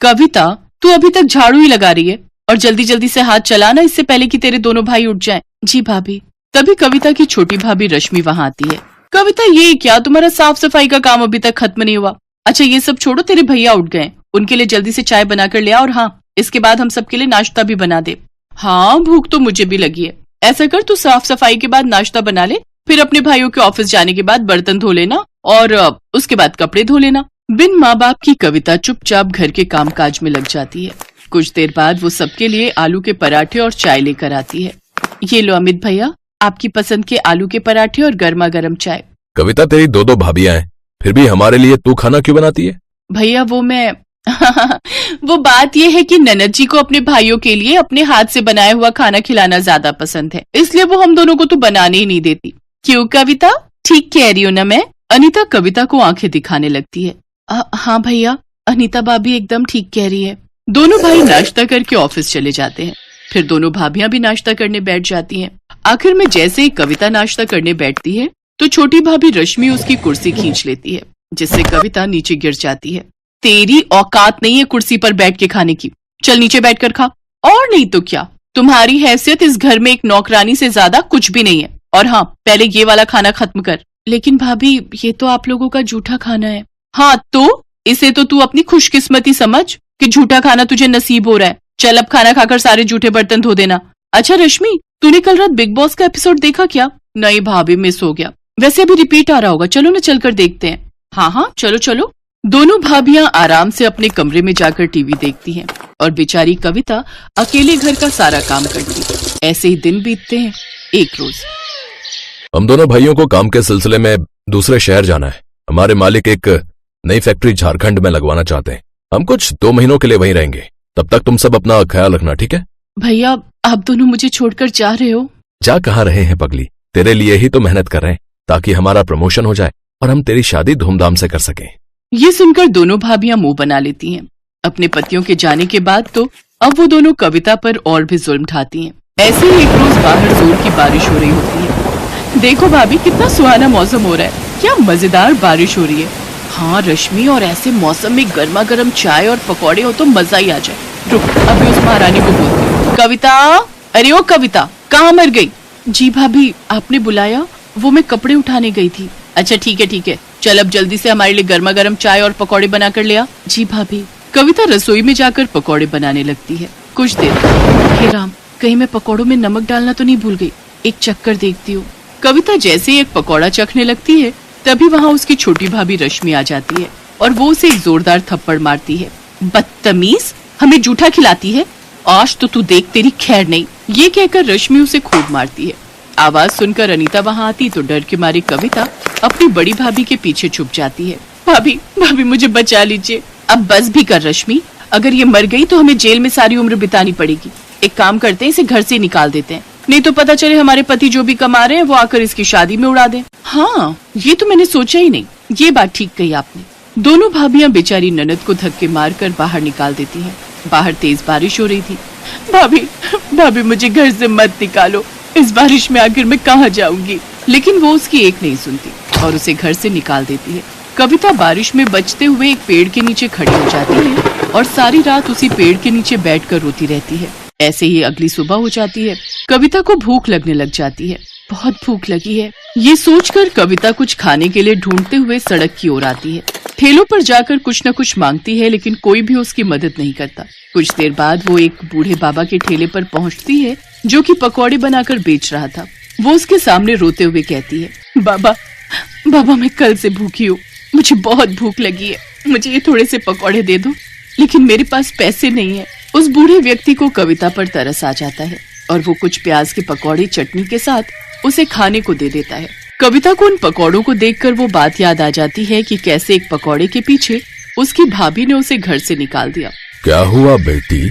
कविता, तू अभी तक झाड़ू ही लगा रही है और जल्दी जल्दी से हाथ चलाना, इससे पहले कि तेरे दोनों भाई उठ जाएं। जी भाभी। तभी कविता की छोटी भाभी रश्मि वहां आती है। कविता, ये क्या, तुम्हारा साफ सफाई का काम अभी तक खत्म नहीं हुआ? अच्छा ये सब छोड़ो, तेरे भैया उठ गए, उनके लिए जल्दी से चाय बना कर ले आ, और हाँ, इसके बाद हम सबके लिए नाश्ता भी बना दे। हाँ, भूख तो मुझे भी लगी है। ऐसा कर, तू साफ सफाई के बाद नाश्ता बना ले, फिर अपने भाइयों के ऑफिस जाने के बाद बर्तन धो लेना और उसके बाद कपड़े धो लेना। बिन माँ बाप की कविता चुपचाप घर के कामकाज में लग जाती है। कुछ देर बाद वो सबके लिए आलू के पराठे और चाय लेकर आती है। ये लो अमित भैया, आपकी पसंद के आलू के पराठे और गर्मा गर्म चाय। कविता, तेरी दो भाभियां हैं, फिर भी हमारे लिए तू खाना क्यों बनाती है? भैया वो मैं वो बात ये है कि ननद जी को अपने भाइयों के लिए अपने हाथ से बनाया हुआ खाना खिलाना ज्यादा पसंद है, इसलिए वो हम दोनों को तो बनाने ही नहीं देती। क्यों कविता, ठीक कह रही हूँ ना मैं? अनीता कविता को आंखें दिखाने लगती है। हाँ भैया, अनीता भाभी एकदम ठीक कह रही है। दोनों भाई नाश्ता करके ऑफिस चले जाते हैं। फिर दोनों भाभियां भी नाश्ता करने बैठ जाती हैं। आखिर में जैसे ही कविता नाश्ता करने बैठती है तो छोटी भाभी रश्मि उसकी कुर्सी खींच लेती है, जिससे कविता नीचे गिर जाती है। तेरी औकात नहीं है कुर्सी पर बैठ के खाने की, चल नीचे बैठकर खा। और नहीं तो क्या, तुम्हारी हैसियत इस घर में एक नौकरानी से ज्यादा कुछ भी नहीं है। और हाँ, पहले ये वाला खाना खत्म कर। लेकिन भाभी, ये तो आप लोगों का झूठा खाना है। हाँ तो इसे तो तू अपनी खुशकिस्मती समझ कि झूठा खाना तुझे नसीब हो रहा है। चल अब खाना खाकर सारे झूठे बर्तन धो देना। अच्छा रश्मि, तूने कल रात बिग बॉस का एपिसोड देखा क्या? नहीं भाभी, मिस हो गया। वैसे अभी रिपीट आ रहा होगा, चलो ना चलकर देखते हैं। हाँ हाँ चलो चलो। दोनों भाभियां आराम से अपने कमरे में जाकर टीवी देखती हैं और बेचारी कविता अकेले घर का सारा काम करती। ऐसे ही दिन बीतते हैं। एक रोज हम दोनों भाइयों को काम के सिलसिले में दूसरे शहर जाना है। हमारे मालिक एक नई फैक्ट्री झारखंड में लगवाना चाहते हैं। हम कुछ 2 महीनों के लिए वहीं रहेंगे। तब तक तुम सब अपना ख्याल रखना, ठीक है? भैया, आप दोनों मुझे छोड़कर जा रहे हो? जा कहाँ रहे हैं पगली, तेरे लिए ही तो मेहनत कर रहे हैं ताकि हमारा प्रमोशन हो जाए और हम तेरी शादी धूमधाम से कर सकें। ये सुनकर दोनों भाभियां मुंह बना लेती हैं। अपने पतियों के जाने के बाद तो अब वो दोनों कविता पर और भी जुल्म ढाती हैं। ऐसे ही एक रोज बाहर जोर की बारिश हो रही होती है। देखो भाभी, कितना सुहाना मौसम हो रहा है, क्या मजेदार बारिश हो रही है। हाँ रश्मि, और ऐसे मौसम में गर्मा गर्म चाय और पकौड़े हो तो मजा ही आ जाए। रुक, अभी उस महारानी को बोलती हूँ। कविता, अरे ओ कविता, कहाँ मर गई? जी भाभी, आपने बुलाया? वो मैं कपड़े उठाने गई थी। अच्छा ठीक है, चल अब जल्दी से हमारे लिए गर्मा गर्म चाय और पकौड़े बना कर ले आ। जी भाभी। कविता रसोई में जाकर पकौड़े बनाने लगती है। कुछ देर, हे राम, कहीं मैं पकौड़ों में नमक डालना तो नहीं भूल गई, एक चक्कर देखती हूँ। कविता जैसे ही एक पकौड़ा चखने लगती है तभी वहाँ उसकी छोटी भाभी रश्मि आ जाती है और वो उसे एक जोरदार थप्पड़ मारती है। बदतमीज, हमें जूठा खिलाती है, आज तो तू देख तेरी खैर नहीं। ये कहकर रश्मि उसे खूब मारती है। आवाज सुनकर अनीता वहाँ आती तो डर के मारी कविता अपनी बड़ी भाभी के पीछे छुप जाती है। भाभी मुझे बचा लीजिए। अब बस भी कर रश्मि, अगर ये मर गई तो हमें जेल में सारी उम्र बितानी पड़ेगी। एक काम करते हैं, इसे घर से निकाल देते हैं, नहीं तो पता चले हमारे पति जो भी कमा रहे हैं वो आकर इसकी शादी में उड़ा दें। हाँ, ये तो मैंने सोचा ही नहीं, ये बात ठीक कही आपने। दोनों भाभियां बेचारी ननद को धक्के मारकर बाहर निकाल देती हैं। बाहर तेज बारिश हो रही थी। भाभी मुझे घर से मत निकालो, इस बारिश में आखिर मैं कहाँ जाऊंगी? लेकिन वो उसकी एक नहीं सुनती और उसे घर से निकाल देती है। कविता बारिश में बचते हुए एक पेड़ के नीचे खड़ी हो जाती है और सारी रात उसी पेड़ के नीचे बैठकर रोती रहती है। ऐसे ही अगली सुबह हो जाती है। कविता को भूख लगने लग जाती है। बहुत भूख लगी है, ये सोचकर कविता कुछ खाने के लिए ढूंढते हुए सड़क की ओर आती है। ठेलों पर जाकर कुछ न कुछ मांगती है, लेकिन कोई भी उसकी मदद नहीं करता। कुछ देर बाद वो एक बूढ़े बाबा के ठेले पर पहुंचती है जो कि पकौड़े बनाकर बेच रहा था। वो उसके सामने रोते हुए कहती है, बाबा मैं कल से भूखी हूँ, मुझे बहुत भूख लगी है, मुझे ये थोड़े से पकौड़े दे दो, लेकिन मेरे पास पैसे नहीं है। उस बूढ़े व्यक्ति को कविता पर तरस आ जाता है और वो कुछ प्याज के पकौड़े चटनी के साथ उसे खाने को दे देता है। कविता को उन पकौड़ों को देखकर वो बात याद आ जाती है कि कैसे एक पकौड़े के पीछे उसकी भाभी ने उसे घर से निकाल दिया। क्या हुआ बेटी,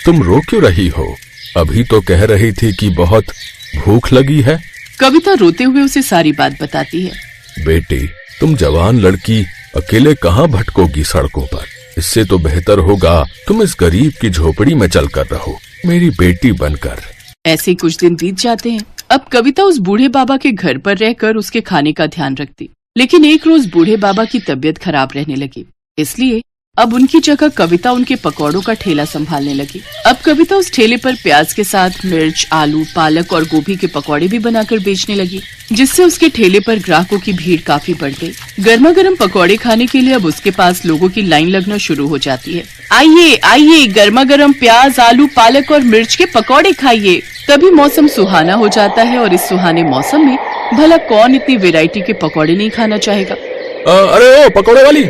तुम रो क्यों रही हो? अभी तो कह रही थी कि बहुत भूख लगी है। कविता रोते हुए उसे सारी बात बताती है। बेटी, तुम जवान लड़की अकेले कहाँ भटकोगी सड़कों पर? इससे तो बेहतर होगा तुम इस गरीब की झोपड़ी में चलकर रहो, मेरी बेटी बनकर। ऐसे कुछ दिन बीत जाते हैं। अब कविता उस बूढ़े बाबा के घर पर रहकर उसके खाने का ध्यान रखती, लेकिन एक रोज बूढ़े बाबा की तबीयत खराब रहने लगी। इसलिए अब उनकी जगह कविता उनके पकौड़ों का ठेला संभालने लगी। अब कविता उस ठेले पर प्याज के साथ मिर्च, आलू, पालक और गोभी के पकौड़े भी बनाकर बेचने लगी, जिससे उसके ठेले पर ग्राहकों की भीड़ काफी बढ़ गई। गर्मा गर्म पकौड़े खाने के लिए अब उसके पास लोगों की लाइन लगना शुरू हो जाती है। आइए आइए, गर्मा गर्म प्याज, आलू, पालक और मिर्च के पकौड़े खाइए। तभी मौसम सुहाना हो जाता है और इस सुहाने मौसम में भला कौन इतनी वैरायटी के पकौड़े नहीं खाना चाहेगा। अरे ओ पकौड़े वाली,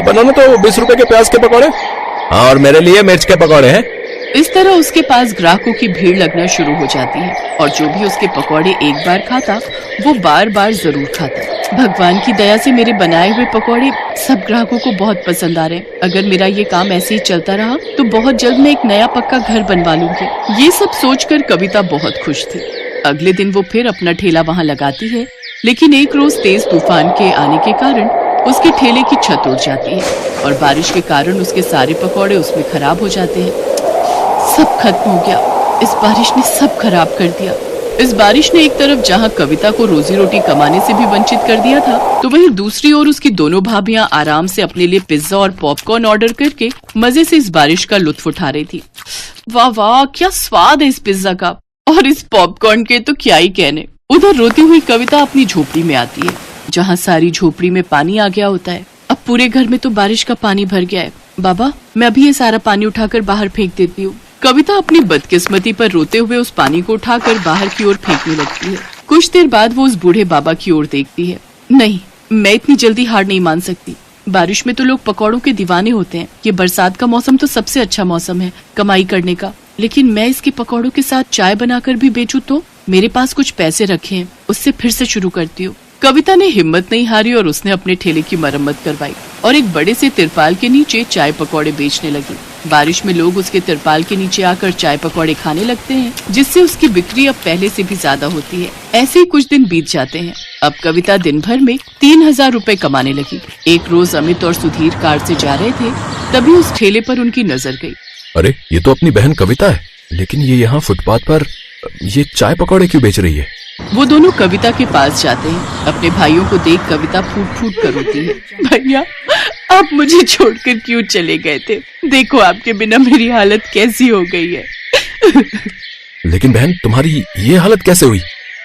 बनाना तो 20 रुपए के प्याज के पकौड़े। हाँ, और मेरे लिए मिर्च के पकौड़े हैं। इस तरह उसके पास ग्राहकों की भीड़ लगना शुरू हो जाती है और जो भी उसके पकौड़े एक बार खाता वो बार बार जरूर खाता। भगवान की दया से मेरे बनाए हुए पकौड़े सब ग्राहकों को बहुत पसंद आ रहे हैं। अगर मेरा ये काम ऐसे ही चलता रहा तो बहुत जल्द मैं एक नया पक्का घर बनवा लूंगी। ये सब सोचकर कविता बहुत खुश थी। अगले दिन वो फिर अपना ठेला वहाँ लगाती है, लेकिन एक रोज तेज तूफान के आने के कारण उसके ठेले की छत उड़ जाती है और बारिश के कारण उसके सारे पकौड़े उसमें खराब हो जाते हैं। सब खत्म हो गया। इस बारिश ने सब खराब कर दिया। इस बारिश ने एक तरफ जहाँ कविता को रोजी रोटी कमाने से भी वंचित कर दिया था, तो वहीं दूसरी ओर उसकी दोनों भाभियां आराम से अपने लिए पिज्जा और पॉपकॉर्न ऑर्डर करके मजे से इस बारिश का लुत्फ उठा रही थी। वाह वाह, क्या स्वाद है इस पिज्जा का, और इस पॉपकॉर्न के तो क्या ही कहने। उधर रोती हुई कविता अपनी झोपड़ी में आती है, जहाँ सारी झोपड़ी में पानी आ गया होता है। अब पूरे घर में तो बारिश का पानी भर गया है। बाबा, मैं अभी ये सारा पानी उठाकर बाहर फेंक देती हूँ। कविता अपनी बदकिस्मती पर रोते हुए उस पानी को उठाकर बाहर की ओर फेंकने लगती है। कुछ देर बाद वो उस बूढ़े बाबा की ओर देखती है। नहीं, मैं इतनी जल्दी हार नहीं मान सकती। बारिश में तो लोग पकौड़ों के दीवाने होते हैं। ये बरसात का मौसम तो सबसे अच्छा मौसम है कमाई करने का, लेकिन मैं इसके पकौड़ों के साथ चाय बनाकर भी बेचूं तो मेरे पास कुछ पैसे रखे हैं, उससे फिर से शुरू करती हूँ। कविता ने हिम्मत नहीं हारी और उसने अपने ठेले की मरम्मत करवाई और एक बड़े से तिरपाल के नीचे चाय पकौड़े बेचने लगी। बारिश में लोग उसके तिरपाल के नीचे आकर चाय पकौड़े खाने लगते हैं, जिससे उसकी बिक्री अब पहले से भी ज्यादा होती है। ऐसे ही कुछ दिन बीत जाते हैं। अब कविता दिन भर में 3000 रुपए कमाने लगी। एक रोज अमित और सुधीर कार से जा रहे थे, तभी उस ठेले पर उनकी नजर गई। अरे, ये तो अपनी बहन कविता है, लेकिन ये यहाँ फुटपाथ पर ये चाय पकौड़े क्यों बेच रही है? वो दोनों कविता के पास जाते हैं। अपने भाइयों को देख कविता फूट फूट कर रोती है। भैया, आप मुझे छोड़कर क्यों चले गए थे? देखो आपके बिना मेरी हालत कैसी हो गई है। लेकिन बहन, तुम्हारी ये हालत कैसे हुई?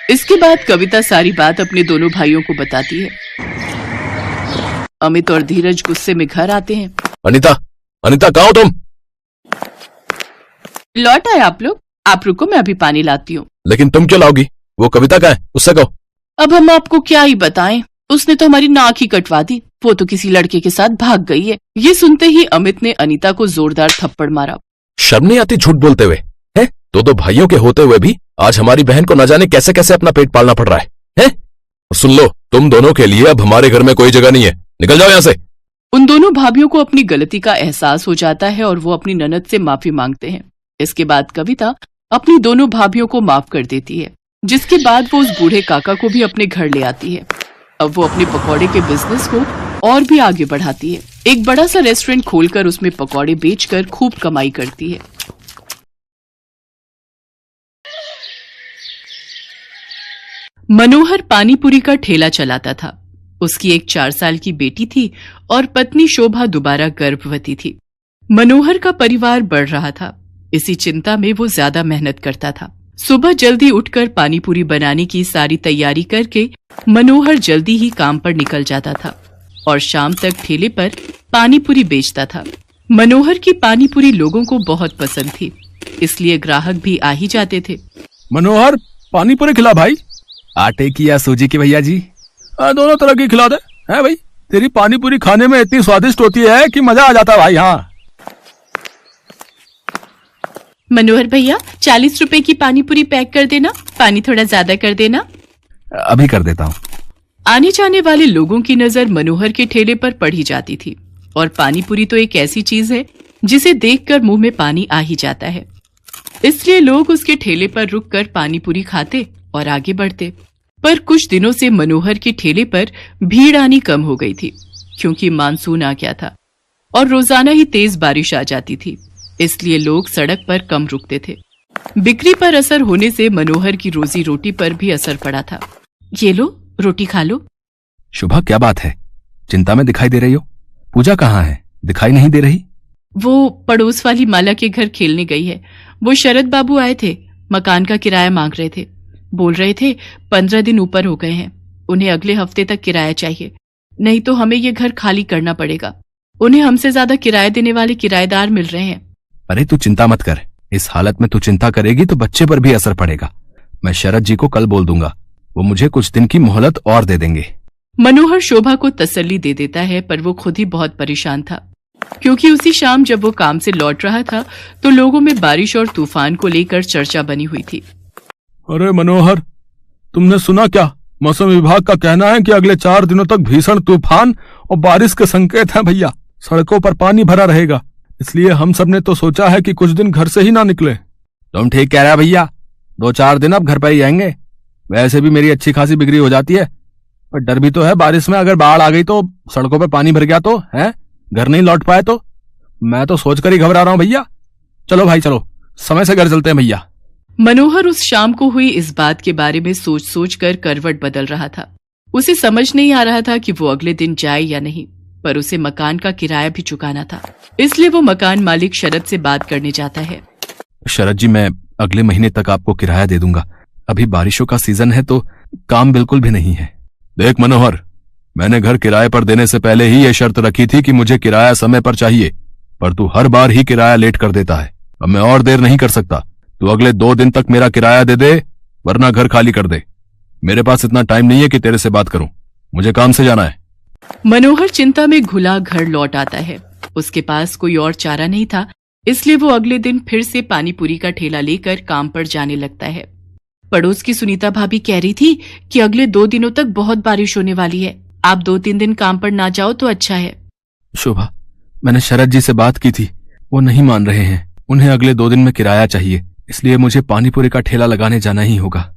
इसके बाद कविता सारी बात अपने दोनों भाइयों को बताती है। अमित और धीरज गुस्से में घर आते हैं। अनीता, अनीता, कहाँ हो तुम? लौट आए आप लोग? आप रुको, मैं अभी पानी लाती हूँ। लेकिन तुम क्यों लाओगी? वो कविता कहाँ है? उससे कहो। अब हम आपको क्या ही बताएं, उसने तो हमारी नाक ही कटवा दी। वो तो किसी लड़के के साथ भाग गई है। ये सुनते ही अमित ने अनीता को जोरदार थप्पड़ मारा। शर्म नहीं आती झूठ बोलते हुए? हैं? दो भाइयों के होते हुए भी आज हमारी बहन को न जाने कैसे कैसे अपना पेट पालना पड़ रहा है, हैं? सुन लो, तुम दोनों के लिए अब हमारे घर में कोई जगह नहीं है। निकल जाओ यहाँ से। उन दोनों भाभियों को अपनी गलती का एहसास हो जाता है और वो अपनी ननद से माफी मांगते हैं। इसके बाद कविता अपनी दोनों भाभियों को माफ कर देती है, जिसके बाद वो उस बूढ़े काका को भी अपने घर ले आती है। अब वो अपने पकौड़े के बिजनेस को और भी आगे बढ़ाती है। एक बड़ा सा रेस्टोरेंट खोलकर उसमें पकौड़े बेचकर खूब कमाई करती है। मनोहर पानीपुरी का ठेला चलाता था। उसकी एक 4 साल की बेटी थी और पत्नी शोभा दोबारा गर्भवती थी। मनोहर का परिवार बढ़ रहा था। इसी चिंता में वो ज्यादा मेहनत करता था। सुबह जल्दी उठकर पानीपुरी बनाने की सारी तैयारी करके मनोहर जल्दी ही काम पर निकल जाता था और शाम तक ठेले पर पानीपुरी बेचता था। मनोहर की पानीपुरी लोगों को बहुत पसंद थी, इसलिए ग्राहक भी आ ही जाते थे। मनोहर, पानीपुरी खिला भाई। आटे की या सूजी की भैया जी? दोनों तरह की खिला दे। है भाई, तेरी पानीपुरी खाने में इतनी स्वादिष्ट होती है कि मजा आ जाता है भाई। हाँ मनोहर भैया, 40 रुपए की पानीपुरी पैक कर देना। पानी थोड़ा ज्यादा कर देना। अभी कर देता हूँ। आने जाने वाले लोगों की नजर मनोहर के ठेले पर पड़ी जाती थी और पानीपुरी तो एक ऐसी चीज है जिसे देखकर मुंह में पानी आ ही जाता है। इसलिए लोग उसके ठेले पर रुककर पानीपुरी खाते और आगे बढ़ते। पर कुछ दिनों से मनोहर के ठेले पर भीड़ आनी कम हो गई थी, क्योंकि मानसून आ गया था और रोजाना ही तेज बारिश आ जाती थी। इसलिए लोग सड़क पर कम रुकते थे। बिक्री पर असर होने से मनोहर की रोजी रोटी पर भी असर पड़ा था। ये लो, रोटी खा लो। शुभा, क्या बात है? चिंता में दिखाई दे रही हो। पूजा कहाँ है? दिखाई नहीं दे रही? वो पड़ोस वाली माला के घर खेलने गई है। वो शरद बाबू आए थे, मकान का किराया मांग रहे थे। बोल रहे थे 15 दिन ऊपर हो गए हैं, उन्हें अगले हफ्ते तक किराया चाहिए, नहीं तो हमें ये घर खाली करना पड़ेगा। उन्हें हमसे ज्यादा किराया देने वाले किराएदार मिल रहे हैं। अरे तू चिंता मत कर, इस हालत में तू चिंता करेगी तो बच्चे पर भी असर पड़ेगा। मैं शरद जी को कल बोल दूंगा, वो मुझे कुछ दिन की मोहलत और दे देंगे। मनोहर शोभा को तसल्ली दे देता है, पर वो खुद ही बहुत परेशान था, क्योंकि उसी शाम जब वो काम से लौट रहा था तो लोगों में बारिश और तूफान को लेकर चर्चा बनी हुई थी। अरे मनोहर, तुमने सुना क्या? मौसम विभाग का कहना है कि अगले 4 दिनों तक भीषण तूफान और बारिश के संकेत हैं भैया। सड़कों पर पानी भरा रहेगा, इसलिए हम सब ने तो सोचा है कि कुछ दिन घर से ही ना निकले। तुम ठीक कह रहे हो भैया, 2-4 दिन अब घर पर ही आएंगे। वैसे भी मेरी अच्छी खासी बिक्री हो जाती है, पर डर भी तो है बारिश में अगर बाढ़ आ गई तो, सड़कों पे पानी भर गया तो है, घर नहीं लौट पाए तो। मैं तो सोचकर ही घबरा रहा हूं भैया। चलो भाई चलो, समय से घर चलते हैं भैया। मनोहर उस शाम को हुई इस बात के बारे में सोच सोच कर करवट बदल रहा था। उसे समझ नहीं आ रहा था कि वो अगले दिन जाए या नहीं, पर उसे मकान का किराया भी चुकाना था, इसलिए वो मकान मालिक शरद से बात करने जाता है। शरद जी, मैं अगले महीने तक आपको किराया दे दूंगा। अभी बारिशों का सीजन है तो काम बिल्कुल भी नहीं है। देख मनोहर, मैंने घर किराए पर देने से पहले ही ये शर्त रखी थी कि मुझे किराया समय पर चाहिए, पर तू हर बार ही किराया लेट कर देता है। अब मैं और देर नहीं कर सकता। तू अगले 2 दिन तक मेरा किराया दे दे, वरना घर खाली कर दे। मेरे पास इतना टाइम नहीं है कि तेरे से बात करूं, मुझे काम से जाना है। मनोहर चिंता में घुला घर लौट आता है। उसके पास कोई और चारा नहीं था, इसलिए वो अगले दिन फिर से पानी पूरी का ठेला लेकर काम पर जाने लगता है। पड़ोस की सुनीता भाभी कह रही थी कि अगले 2 दिनों तक बहुत बारिश होने वाली है, आप 2-3 दिन काम पर ना जाओ तो अच्छा है। शोभा, मैंने शरद जी से बात की थी, वो नहीं मान रहे हैं। उन्हें अगले 2 दिन में किराया चाहिए, इसलिए मुझे पानीपुरी का ठेला लगाने जाना ही होगा।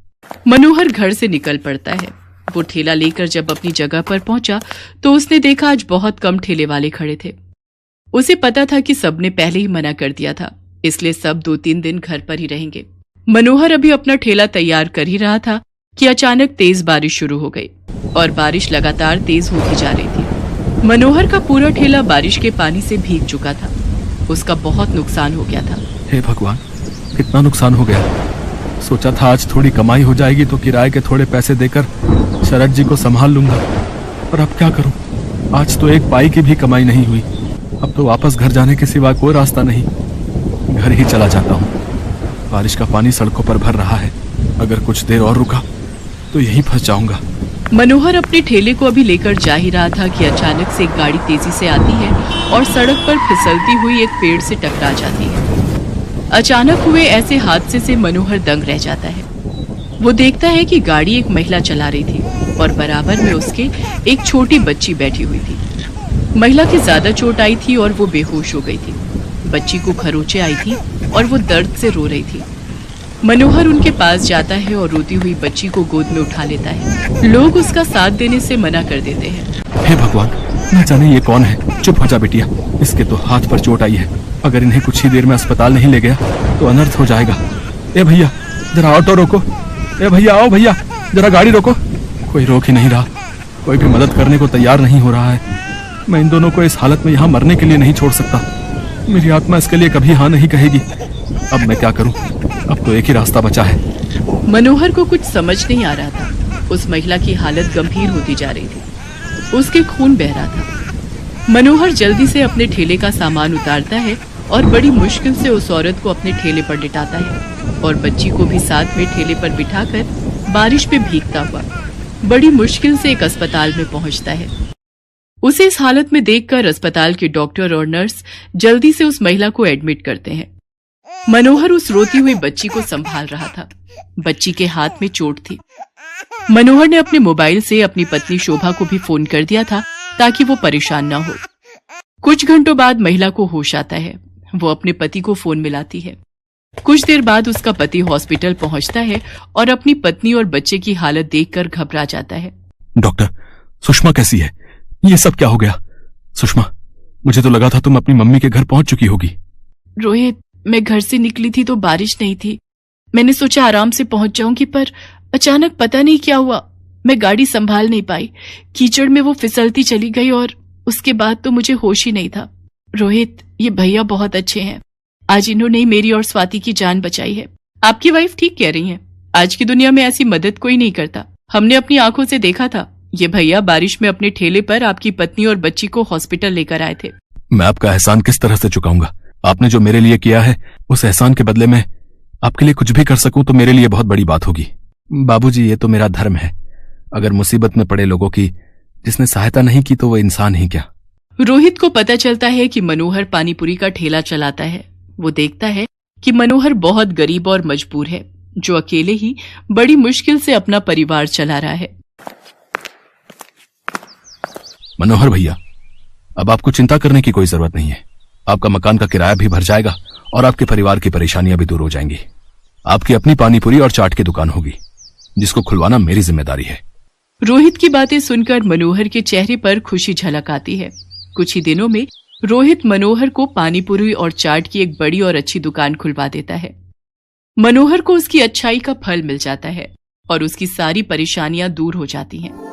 मनोहर घर से निकल पड़ता है। वो ठेला लेकर जब अपनी जगह पर पहुंचा तो उसने देखा आज बहुत कम ठेले वाले खड़े थे। उसे पता था कि सबने पहले ही मना कर दिया था, इसलिए सब 2-3 दिन घर पर ही रहेंगे। मनोहर अभी अपना ठेला तैयार कर ही रहा था कि अचानक तेज बारिश शुरू हो गई और बारिश लगातार तेज होती जा रही थी। मनोहर का पूरा ठेला बारिश के पानी से भीग चुका था। उसका बहुत नुकसान हो गया था। हे भगवान, कितना नुकसान हो गया। सोचा था आज थोड़ी कमाई हो जाएगी तो किराए के थोड़े पैसे देकर शरद जी को संभाल लूंगा, पर अब क्या करूं? आज तो 1 पाई की भी कमाई नहीं हुई। अब तो वापस घर जाने के सिवा कोई रास्ता नहीं, घर ही चला जाता हूं। बारिश का पानी सड़कों पर भर रहा है, अगर कुछ देर और रुका तो यहीं फंस जाऊंगा। मनोहर अपने ठेले को अभी लेकर जा ही रहा था कि अचानक से एक गाड़ी तेजी से आती है और सड़क पर फिसलती हुई एक पेड़ से टकरा जाती है। अचानक हुए ऐसे हादसे से मनोहर दंग रह जाता है। वो देखता है कि गाड़ी एक महिला चला रही थी और बराबर में उसके एक छोटी बच्ची बैठी हुई थी। महिला की ज्यादा चोट आई थी और वो बेहोश हो गई थी। बच्ची को खरोंचे आई थी और वो दर्द से रो रही थी। मनोहर उनके पास जाता है और रोती हुई बच्ची को गोद में उठा लेता है। लोग उसका साथ देने से मना कर देते हैं। हे भगवान, न जाने ये कौन है। चुप हो जा बेटिया, इसके तो हाथ पर चोट आई है। अगर इन्हें कुछ ही देर में अस्पताल नहीं ले गया तो अनर्थ हो जाएगा। ए भैया, जरा ऑटो रोको। ए भैया, आओ भैया, जरा गाड़ी रोको। कोई रोक ही नहीं रहा, कोई भी मदद करने को तैयार नहीं हो रहा है। मैं इन दोनों को इस हालत में यहाँ मरने के लिए नहीं छोड़ सकता। मेरी आत्मा इसके लिए कभी हाँ नहीं कहेगी। अब मैं क्या करूं? अब तो एक ही रास्ता बचा है। मनोहर को कुछ समझ नहीं आ रहा था। उस महिला की हालत गंभीर होती जा रही थी, उसके खून बह रहा था। मनोहर जल्दी से अपने ठेले का सामान उतारता है और बड़ी मुश्किल से उस औरत को अपने ठेले पर लिटाता है और बच्ची को भी साथ में ठेले पर बिठाकर बारिश में भीगता हुआ बड़ी मुश्किल से एक अस्पताल में पहुंचता है। उसे इस हालत में देखकर अस्पताल के डॉक्टर और नर्स जल्दी से उस महिला को एडमिट करते हैं। मनोहर उस रोती हुई बच्ची को संभाल रहा था। बच्ची के हाथ में चोट थी। मनोहर ने अपने मोबाइल से अपनी पत्नी शोभा को भी फोन कर दिया था ताकि वो परेशान ना हो। कुछ घंटों बाद महिला को होश आता है। वो अपने पति को फोन मिलाती है। कुछ देर बाद उसका पति हॉस्पिटल पहुंचता है और अपनी पत्नी और बच्चे की हालत देखकर घबरा जाता है। डॉक्टर, सुषमा कैसी है? ये सब क्या हो गया? सुषमा, मुझे तो लगा था तुम अपनी मम्मी के घर पहुंच चुकी होगी। रोहित, मैं घर से निकली थी तो बारिश नहीं थी। मैंने सोचा आराम से पहुंच जाऊंगी, पर अचानक पता नहीं क्या हुआ, मैं गाड़ी संभाल नहीं पाई। कीचड़ में वो फिसलती चली गई और उसके बाद तो मुझे होश ही नहीं था। रोहित, ये भैया बहुत अच्छे हैं। आज इन्होंने ही मेरी और स्वाति की जान बचाई है। आपकी वाइफ ठीक कह रही हैं। आज की दुनिया में ऐसी मदद कोई नहीं करता। हमने अपनी आंखों से देखा था। ये भैया बारिश में अपने ठेले पर आपकी पत्नी और बच्ची को हॉस्पिटल लेकर आए थे। मैं आपका एहसान किस तरह से चुकाऊंगा? आपने जो मेरे लिए किया है, उस एहसान के बदले में आपके लिए कुछ भी कर सकूं तो मेरे लिए बहुत बड़ी बात होगी। बाबूजी, ये तो मेरा धर्म है। अगर मुसीबत में पड़े लोगों की जिसने सहायता नहीं की तो वो इंसान ही क्या। रोहित को पता चलता है कि मनोहर पानीपुरी का ठेला चलाता है। वो देखता है कि मनोहर बहुत गरीब और मजबूर है, जो अकेले ही बड़ी मुश्किल से अपना परिवार चला रहा है। मनोहर भैया, अब आपको चिंता करने की कोई जरूरत नहीं है। आपका मकान का किराया भी भर जाएगा और आपके परिवार की परेशानियां भी दूर हो जाएंगी। आपकी अपनी पानीपुरी और चाट की दुकान होगी, जिसको खुलवाना मेरी जिम्मेदारी है। रोहित की बातें सुनकर मनोहर के चेहरे पर खुशी झलक आती है। कुछ ही दिनों में रोहित मनोहर को पानीपुरी और चाट की एक बड़ी और अच्छी दुकान खुलवा देता है। मनोहर को उसकी अच्छाई का फल मिल जाता है और उसकी सारी परेशानियां दूर हो जाती हैं।